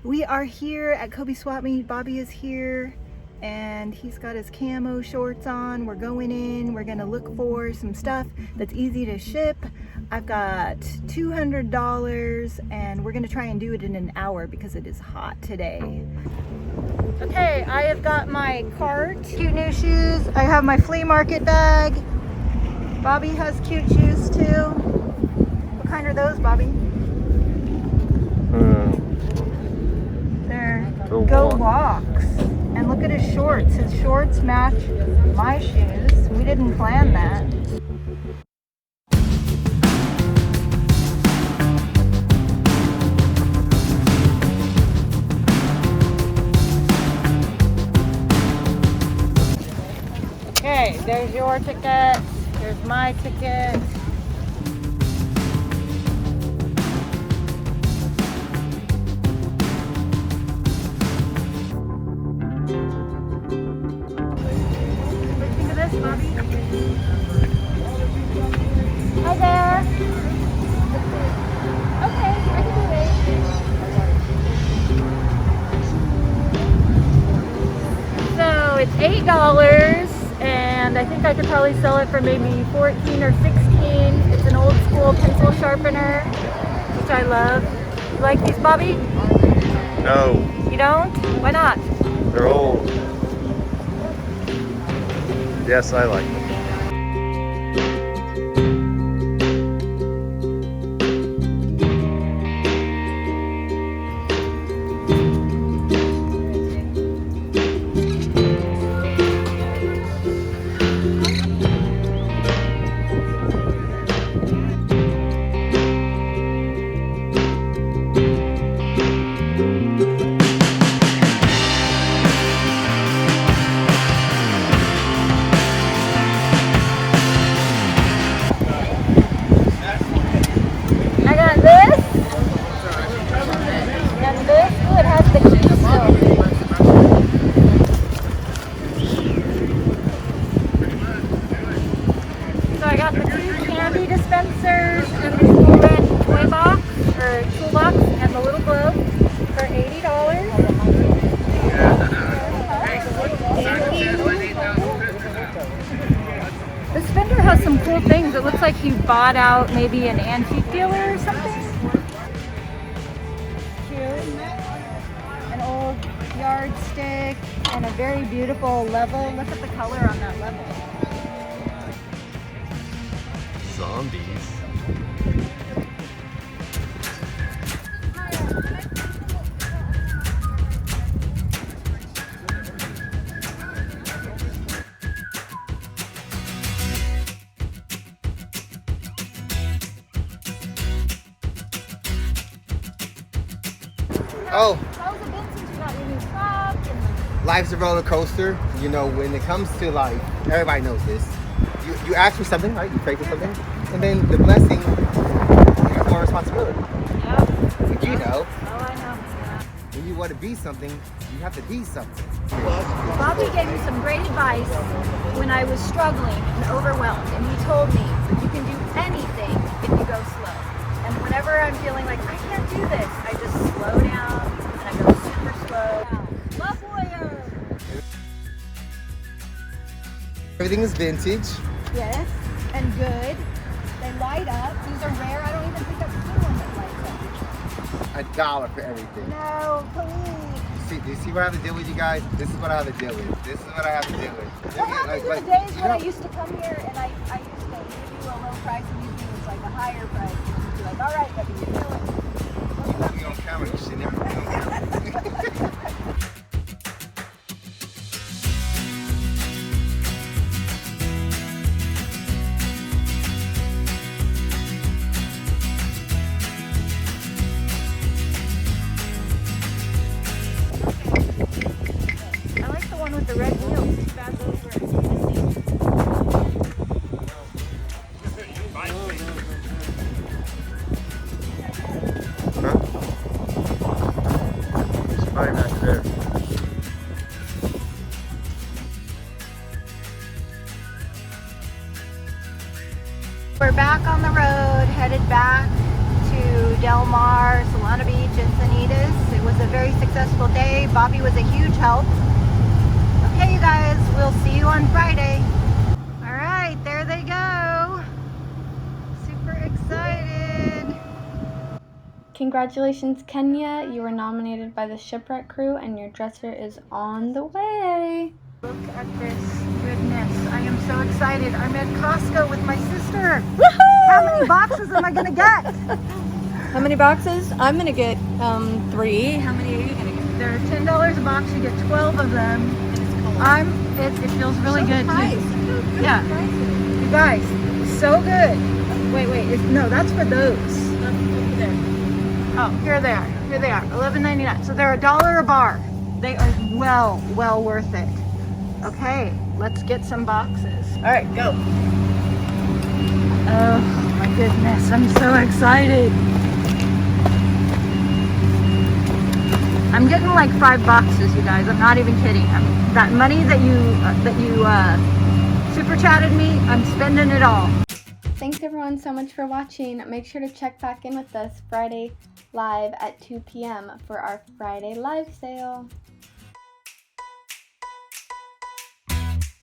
We are here at Kobey Swap Meet. Bobby is here and he's got his camo shorts on. We're going in, we're gonna look for some stuff that's easy to ship. I've got $200 and we're gonna try and do it in an hour because it is hot today. Okay, I have got my cart, cute new shoes. I have my flea market bag. Bobby has cute shoes too. What kind are those, Bobby? They're Go Walks. And look at his shorts. His shorts match my shoes. We didn't plan that. Okay, there's your ticket. Here's my ticket. Bobby. Hi there. Okay, I can do it. So it's $8 and I think I could probably sell it for maybe 14 or 16. It's an old school pencil sharpener, which I love. You like these, Bobby? No. You don't? Why not? They're old. Yes, I like them. Dispensers and this little red toy box or toolbox and the little glove for $80. This vendor has some cool things. It looks like he bought out maybe an antique dealer or something. Cute. An old yardstick and a very beautiful level. Look at the color on that level. Zombies. Oh, How's it been since you got your new truck? And life's a roller coaster. You know, when it comes to life, everybody knows this. You ask for something, right? You pray for something, and then the blessing has more responsibility. yeah. Did you know? Oh, I know. Yeah. When you want to be something, you have to be something. Bobby gave me some great advice when I was struggling and overwhelmed, and he told me you can do anything if you go slow. And whenever I'm feeling like I can't do this, I just slow down and I go super slow. Love Warrior! Everything is vintage. Yes, and good. They light up. These are rare. I don't even think I've seen one that lights up. $1 for everything. No, please. Do you see what I have to deal with, you guys? This is what I have to deal with. This is what I have to deal with. What happens in the days when I used to come here and I used to give you a low price and you think it's like a higher price? And you'd be like, all right, Debi, you kill it. You put me on camera, you should never put me on camera. I like the one with the red wheels. Too bad those were missing. It's probably back there. We're back on the road, headed back to Del Mar, Solana Beach, and Sanitas. It was a very stressful day. Bobby was a huge help. Okay, you guys, we'll see you on Friday. All right, there they go. Super excited. Congratulations, Kenya. You were nominated by the Shipwreck crew and your dresser is on the way. Look at this goodness. I am so excited. I'm at Costco with my sister. Woohoo! How many boxes am I gonna get? How many boxes? I'm gonna get 3. How many are you gonna get? They're $10 a box. You get 12 of them. It feels really good too. Yeah. You guys, so good. Wait, no, that's for those. Oh, here they are. Here they are. $11.99. So they're $1 a bar. They are well worth it. Okay, let's get some boxes. All right, go. Oh my goodness, I'm so excited. I'm getting like 5 boxes, you guys. I'm not even kidding. That money that you super chatted me, I'm spending it all. Thanks everyone so much for watching. Make sure to check back in with us Friday live at 2 p.m. for our Friday live sale.